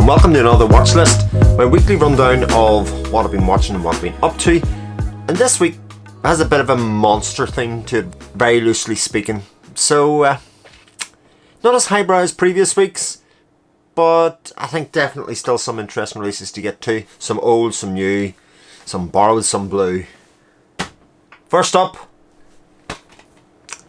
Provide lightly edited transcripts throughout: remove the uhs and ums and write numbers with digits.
and welcome to another Watchlist, my weekly rundown of what I've been watching and what I've been up to. And this week has a bit of a monster thing to it, very loosely speaking. So, not as highbrow as previous weeks, but I think definitely still some interesting releases to get to. Some old, some new, some borrowed, some blue. First up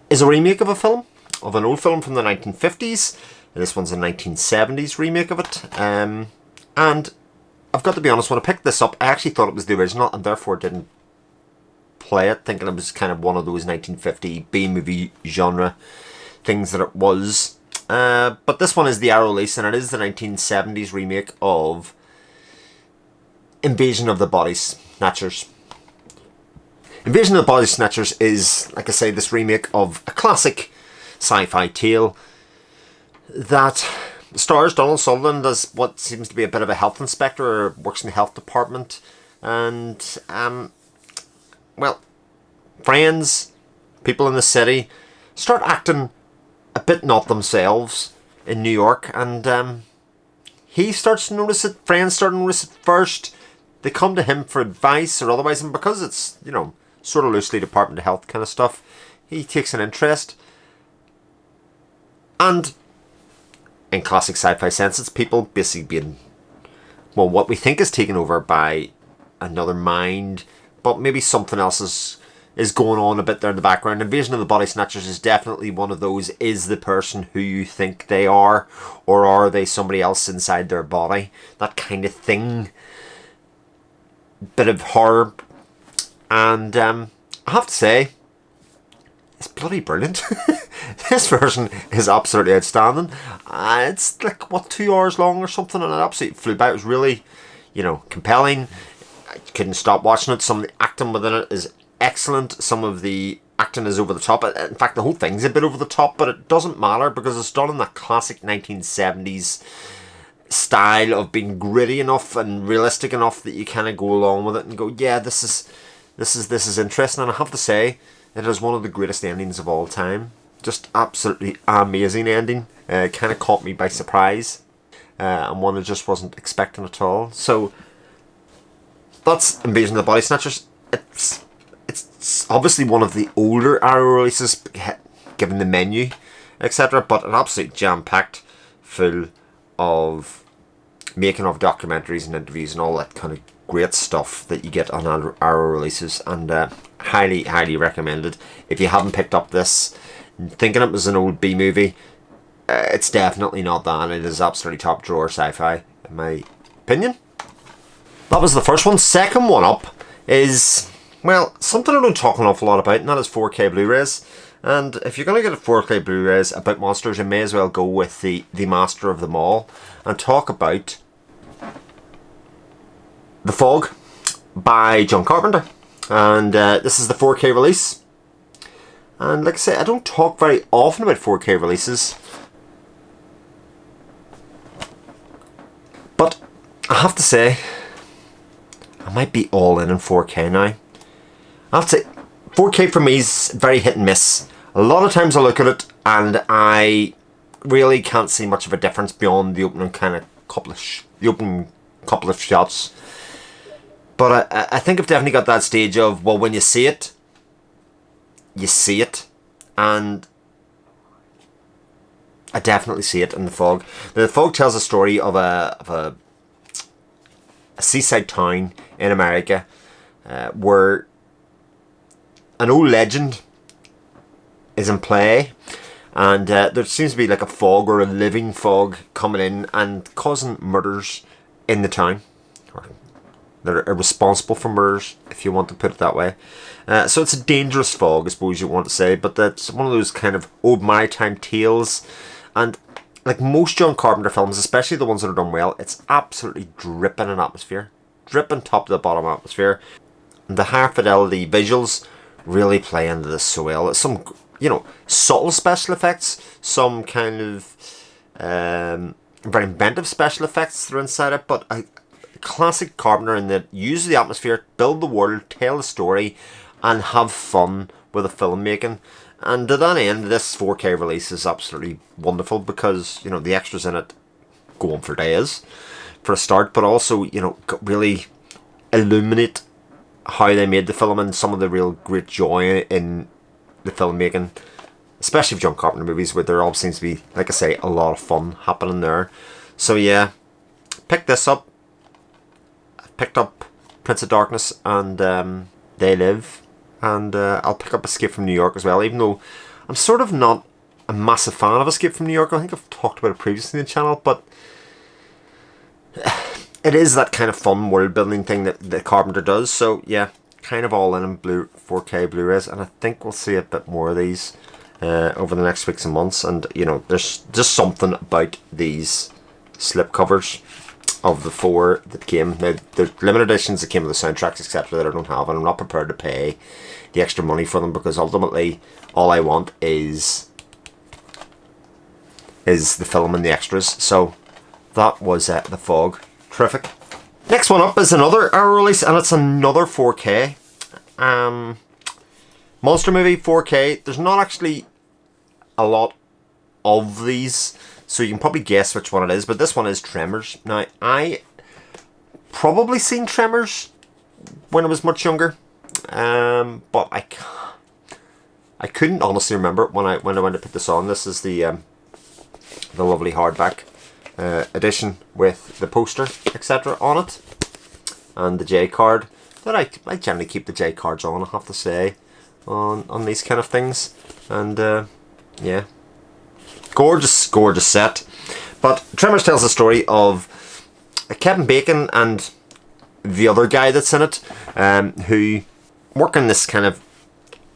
is a remake of a film, of an old film from the 1950s. This one's a 1970s remake of it. And I've got to be honest, when I picked this up, I actually thought it was the original and therefore didn't play it, thinking it was kind of one of those 1950 B-movie genre things that it was. But this one is the Arrow release, and it is the 1970s remake of Invasion of the Body Snatchers. Invasion of the Body Snatchers is, like I say, this remake of a classic sci-fi tale that stars Donald Sutherland as what seems to be a bit of a health inspector, or works in the health department, and well, friends, people in the city start acting a bit not themselves in New York, and he starts to notice it, friends start to notice it first. They come to him for advice or otherwise, and because it's, you know, sort of loosely Department of Health kind of stuff, he takes an interest. And in classic sci-fi sense, it's people basically being, well, what we think is taken over by another mind, but maybe something else is going on a bit there in the background. Invasion of the Body Snatchers is definitely one of those, is the person who you think they are, or are they somebody else inside their body? That kind of thing. Bit of horror. And I have to say, it's bloody brilliant. This version is absolutely outstanding. It's like, what, 2 hours long or something, and it absolutely flew by. It was really, you know, compelling. I couldn't stop watching it. Some of the acting within it is excellent. Some of the acting is over the top. In fact, the whole thing's a bit over the top, but it doesn't matter because it's done in that classic 1970s style of being gritty enough and realistic enough that you kind of go along with it and go, yeah, this is interesting. And I have to say, it is one of the greatest endings of all time. Just absolutely amazing ending. Kind of caught me by surprise, and one I just wasn't expecting at all. So that's Invasion of the Body Snatchers. It's obviously one of the older Arrow releases, given the menu, etc. But an absolute jam-packed, full of making of documentaries and interviews and all that kind of great stuff that you get on Arrow releases, and highly recommended. If you haven't picked up this, thinking it was an old B movie, it's definitely not that. It is absolutely top drawer sci-fi, in my opinion. That was the first one. Second one up is, well, something I don't talk an awful lot about, and that is 4K Blu-rays. And if you're going to get a 4K Blu-rays about monsters, you may as well go with the master of them all and talk about The Fog by John Carpenter. And this is the 4K release. And like I say, I don't talk very often about 4K releases, but I have to say, I might be all in 4K now. I have to say, 4K for me is very hit and miss. A lot of times I look at it and I really can't see much of a difference beyond the opening kind of couple of shots. But I think I've definitely got that stage of, well, when you see it, you see it, and I definitely see it in The Fog. The Fog tells a story of a seaside town in America where an old legend is in play, and there seems to be like a fog, or a living fog, coming in and causing murders in the town. They're responsible for murders, if you want to put it that way. So it's a dangerous fog, I suppose you want to say, but that's one of those kind of old maritime tales. And like most John Carpenter films, especially the ones that are done well, it's absolutely dripping in atmosphere. Dripping top to the bottom atmosphere. And the higher fidelity visuals really play into this so well. It's some, you know, subtle special effects, some kind of very inventive special effects that are inside it, but classic Carpenter in that use the atmosphere, build the world, tell the story, and have fun with the filmmaking. And to that end, this 4K release is absolutely wonderful because, you know, the extras in it go on for days. for a start, but also, you know, really illuminate how they made the film and some of the real great joy in the filmmaking, especially of John Carpenter movies, where there all seems to be, like I say, a lot of fun happening there. So yeah, picked this up. I picked up Prince of Darkness and They Live, and I'll pick up Escape from New York as well, even though I'm sort of not a massive fan of Escape from New York. I think I've talked about it previously in the channel, but it is that kind of fun world building thing that Carpenter does. So yeah, kind of all in 4K Blu-rays, and I think we'll see a bit more of these over the next weeks and months. And you know, there's just something about these slipcovers of the 4 that came. Now, there's limited editions that came with the soundtracks, etc., that I don't have, and I'm not prepared to pay the extra money for them, because ultimately all I want is the film and the extras. So that was The Fog. Terrific. Next one up is another Arrow release, and it's another 4K. Monster movie 4K. There's not actually a lot of these, so you can probably guess which one it is, but this one is Tremors. Now, I probably seen Tremors when I was much younger, but I couldn't honestly remember when I went to put this on. This is the lovely hardback edition with the poster, etc. on it, and the J card. That I generally keep the J cards on, I have to say, on these kind of things. And yeah, gorgeous set. But Tremors tells the story of Kevin Bacon and the other guy that's in it, who work in this kind of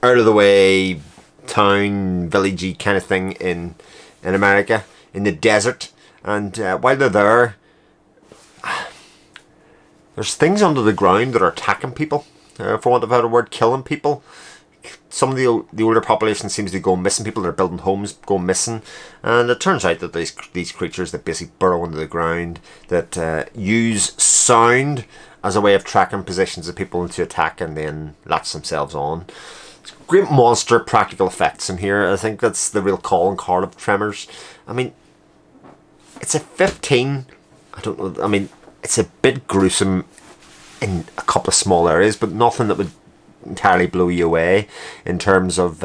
out of the way town, villagey kind of thing in America, in the desert. And while they're there, there's things under the ground that are attacking people, for want of a better word, killing people. Some of the older population seems to be going missing. People that are building homes go missing, and it turns out that these creatures that basically burrow into the ground, that use sound as a way of tracking positions of people to attack and then latch themselves on. It's great monster practical effects in here. I think that's the real calling card of Tremors. I mean, it's a 15. I don't know. I mean, it's a bit gruesome in a couple of small areas, but nothing that would entirely blow you away in terms of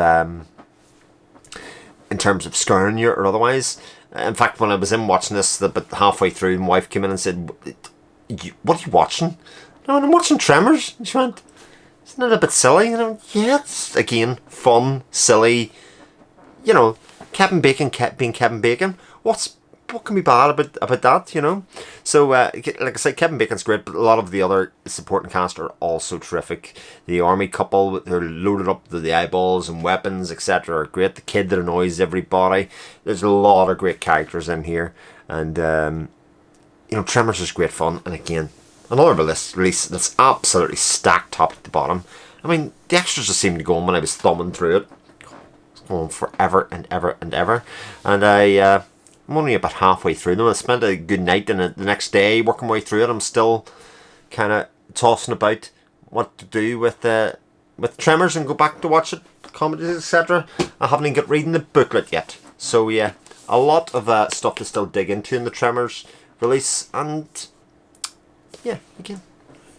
scaring you or otherwise. In fact, when I was in watching this, about halfway through, my wife came in and said, "What are you watching?" "No, I'm watching Tremors." And she went, "Isn't it a bit silly?" And I went, "Yeah, it's again fun, silly. You know, Kevin Bacon being Kevin Bacon. What can be bad about that, you know?" So, like I said, Kevin Bacon's great, but a lot of the other supporting cast are also terrific. The army couple, they're loaded up to the eyeballs and weapons, etc., are great. The kid that annoys everybody. There's a lot of great characters in here, and you know, Tremors is great fun. And again, another release that's absolutely stacked top to bottom. I mean, the extras just seemed to go on when I was thumbing through it. It's going forever and ever and ever, and I'm only about halfway through them. I spent a good night and the next day working my way through it. I'm still kind of tossing about what to do with Tremors and go back to watch it, comedies, etc. I haven't even got reading the booklet yet. So yeah, a lot of stuff to still dig into in the Tremors release, and yeah, again,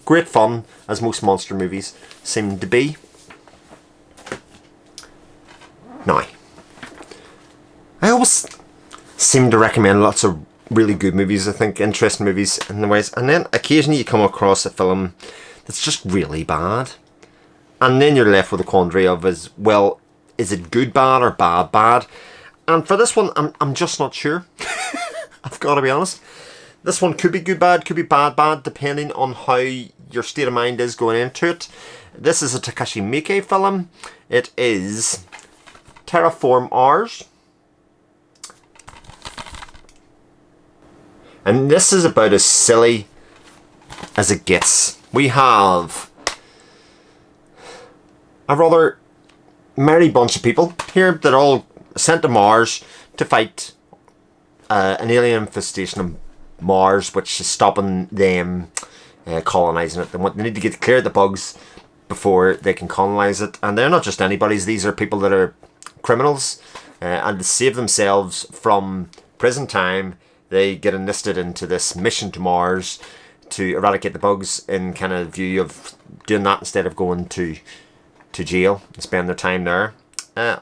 great fun, as most monster movies seem to be. Now, I always seem to recommend lots of really good movies, I think, interesting movies in the ways, and then occasionally you come across a film that's just really bad, and then you're left with a quandary of, is it good bad or bad bad? And for this one, I'm just not sure. I've got to be honest. This one could be good bad, could be bad bad, depending on how your state of mind is going into it. This is a Takashi Miike film. It is Terraformars. And this is about as silly as it gets. We have a rather merry bunch of people here that are all sent to Mars to fight an alien infestation on Mars, which is stopping them colonising it. They need to clear the bugs before they can colonise it. And they're not just anybody's. These are people that are criminals. And to save themselves from prison time, they get enlisted into this mission to Mars to eradicate the bugs, in kind of view of doing that instead of going to jail and spend their time there.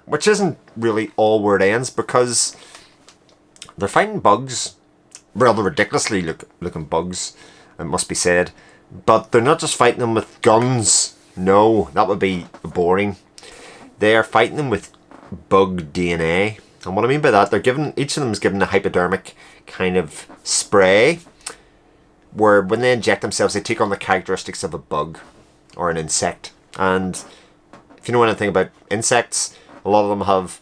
Which isn't really all where it ends, because they're fighting bugs, rather ridiculously looking bugs, it must be said. But they're not just fighting them with guns. No, that would be boring. They are fighting them with bug DNA. And what I mean by that, each of them is given a hypodermic kind of spray, where when they inject themselves, they take on the characteristics of a bug or an insect. And if you know anything about insects, a lot of them have,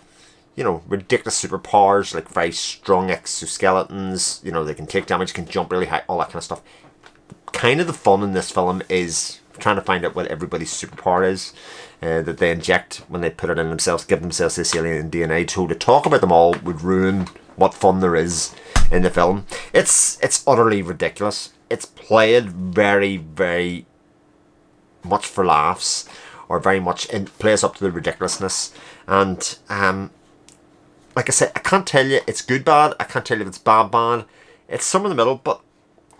ridiculous superpowers, like very strong exoskeletons. They can take damage, can jump really high, all that kind of stuff. Kind of the fun in this film is trying to find out what everybody's superpower is that they inject when they put it in themselves, give themselves this alien DNA. So to talk about them all would ruin what fun there is in the film. It's utterly ridiculous. It's played very, very much for laughs, or very much plays up to the ridiculousness. And like I said, I can't tell you it's good bad. I can't tell you if it's bad. It's somewhere in the middle, but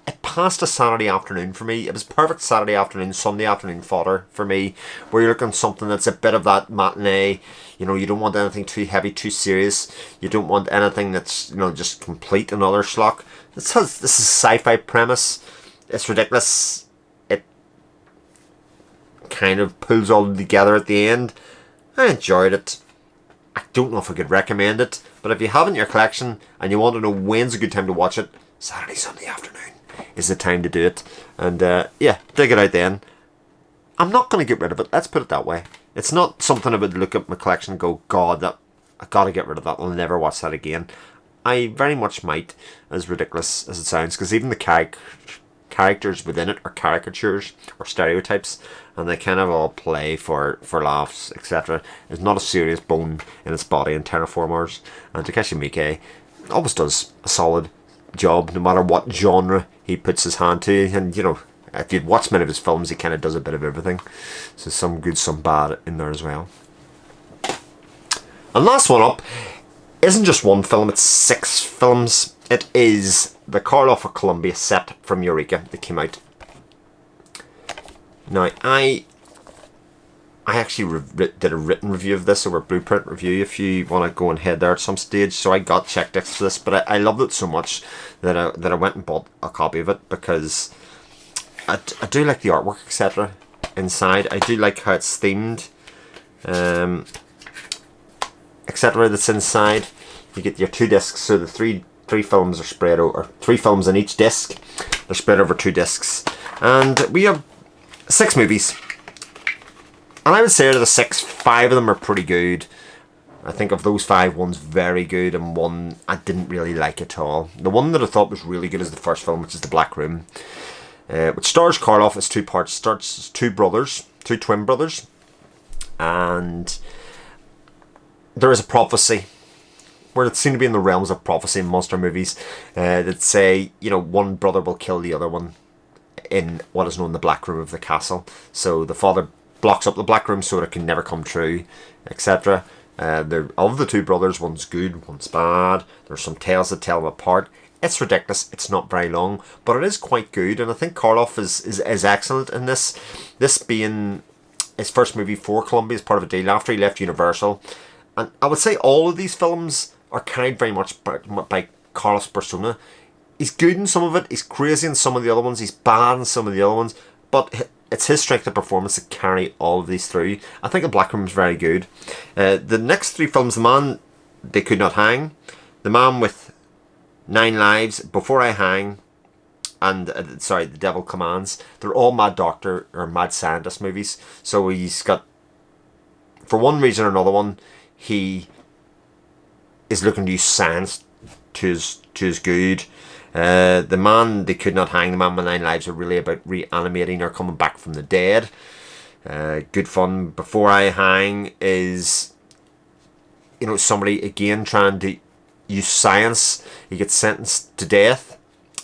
it passed a Saturday afternoon for me. It was perfect Saturday afternoon, Sunday afternoon fodder for me, where you're looking at something that's a bit of that matinee. You don't want anything too heavy, too serious. You don't want anything that's, just complete another schlock. This is a sci-fi premise. It's ridiculous. It kind of pulls all together at the end. I enjoyed it. I don't know if I could recommend it, but if you have it in your collection and you want to know when's a good time to watch it, Saturday, Sunday afternoon is the time to do it. And dig it out then. I'm not going to get rid of it, let's put it that way. It's not something I would look at my collection and go, God, I got to get rid of that, I'll never watch that again. I very much might, as ridiculous as it sounds, because even the characters within it are caricatures or stereotypes, and they kind of all play for laughs, etc. There's not a serious bone in its body in Terraformars, and Takeshi Miike always does a solid job, no matter what genre he puts his hand to. And if you'd watch many of his films, he kind of does a bit of everything, so some good, some bad in there as well. And last one up isn't just one film, it's 6 films. It is the Karloff of Colombia set from Eureka that came out. Now, I actually did a written review of this, or a blueprint review, if you want to go and head there at some stage. So I got check discs for this, but I loved it so much that I went and bought a copy of it, because I do like the artwork, etc. inside. I do like how it's themed, etc. that's inside. You get your 2 discs, so the three films are spread over, 3 films in each disc. They're spread over 2 discs, and we have 6 movies. And I would say out of the 6, 5 of them are pretty good. I think of those 5, one's very good and one I didn't really like at all. The one that I thought was really good is the first film, which is The Black Room, which stars Karloff. It's 2 parts. Starts as 2 twin brothers, and there is a prophecy, where it seems to be in the realms of prophecy in monster movies, that say, one brother will kill the other one in what is known the Black Room of the castle. So the father blocks up the Black Room so it can never come true, etc. Of the 2 brothers, one's good, one's bad. There's some tales that tell them apart. It's ridiculous. It's not very long, but it is quite good, and I think Karloff is excellent in this. This being his first movie for Colombia as part of a deal after he left Universal. And I would say all of these films are carried very much by Karloff's persona. He's good in some of it, he's crazy in some of the other ones, he's bad in some of the other ones, but it's his strength of performance that carry all of these through. I think The Black Room is very good. The next 3 films, The Man They Could Not Hang, The Man with 9 Lives, Before I Hang, and The Devil Commands, they're all Mad Doctor or Mad Scientist movies. So he's got, for one reason or another one, he is looking to use science to his good. The Man They Could Not Hang, The Man with 9 Lives are really about reanimating or coming back from the dead. Good fun. Before I Hang is, somebody again trying to use science. He gets sentenced to death,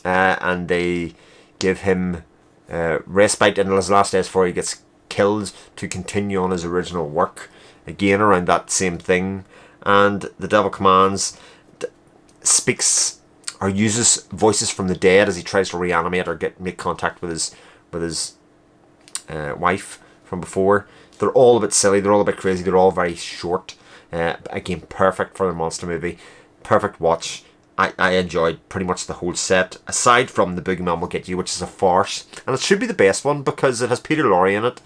and they give him respite in his last days before he gets killed to continue on his original work. Again, around that same thing. And The Devil Commands speaks or uses voices from the dead as he tries to reanimate or make contact with his wife from before. They're all a bit silly, they're all a bit crazy, they're all very short. Again, perfect for a monster movie. Perfect watch. I enjoyed pretty much the whole set, aside from The Boogeyman Will Get You, which is a farce. And it should be the best one because it has Peter Lorre in it,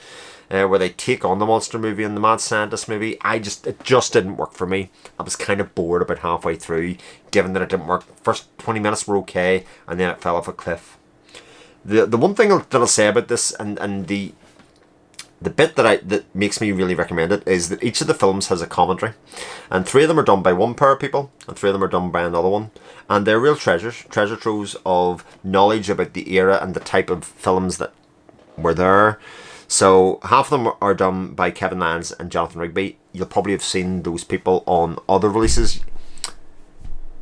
where they take on the monster movie and the mad scientist movie. It just didn't work for me. I was kind of bored about halfway through, given that it didn't work. First 20 minutes were okay, and then it fell off a cliff. The one thing that I'll say about this, and the bit that makes me really recommend it, is that each of the films has a commentary, and 3 of them are done by one pair of people and 3 of them are done by another one, and they're real treasure troves of knowledge about the era and the type of films that were there. So half of them are done by Kevin Lyons and Jonathan Rigby. You'll probably have seen those people on other releases.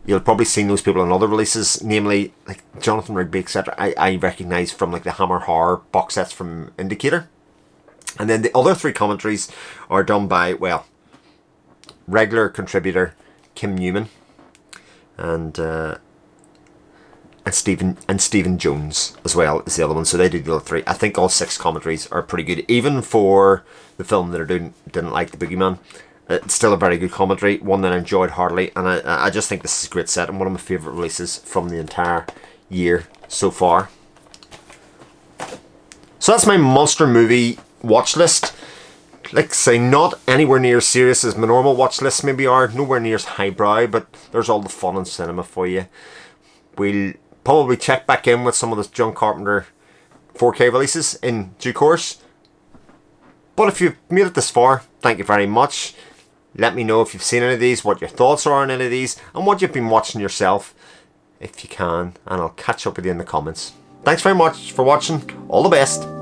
Namely like Jonathan Rigby, etc. I recognise from like the Hammer Horror box sets from Indicator. And then the other 3 commentaries are done by, well, regular contributor Kim Newman and Stephen Jones as well as the other one. So they do the other 3. I think all 6 commentaries are pretty good, even for the film that didn't like The Boogeyman. It's still a very good commentary, one that I enjoyed heartily, and I just think this is a great set and one of my favourite releases from the entire year so far. So that's my monster movie watch list. Like I say, not anywhere near as serious as my normal watch lists maybe are, nowhere near as highbrow, but there's all the fun in cinema for you. We'll probably check back in with some of the John Carpenter 4K releases in due course. But if you've made it this far, thank you very much. Let me know if you've seen any of these, what your thoughts are on any of these, and what you've been watching yourself, if you can, and I'll catch up with you in the comments. Thanks very much for watching. All the best.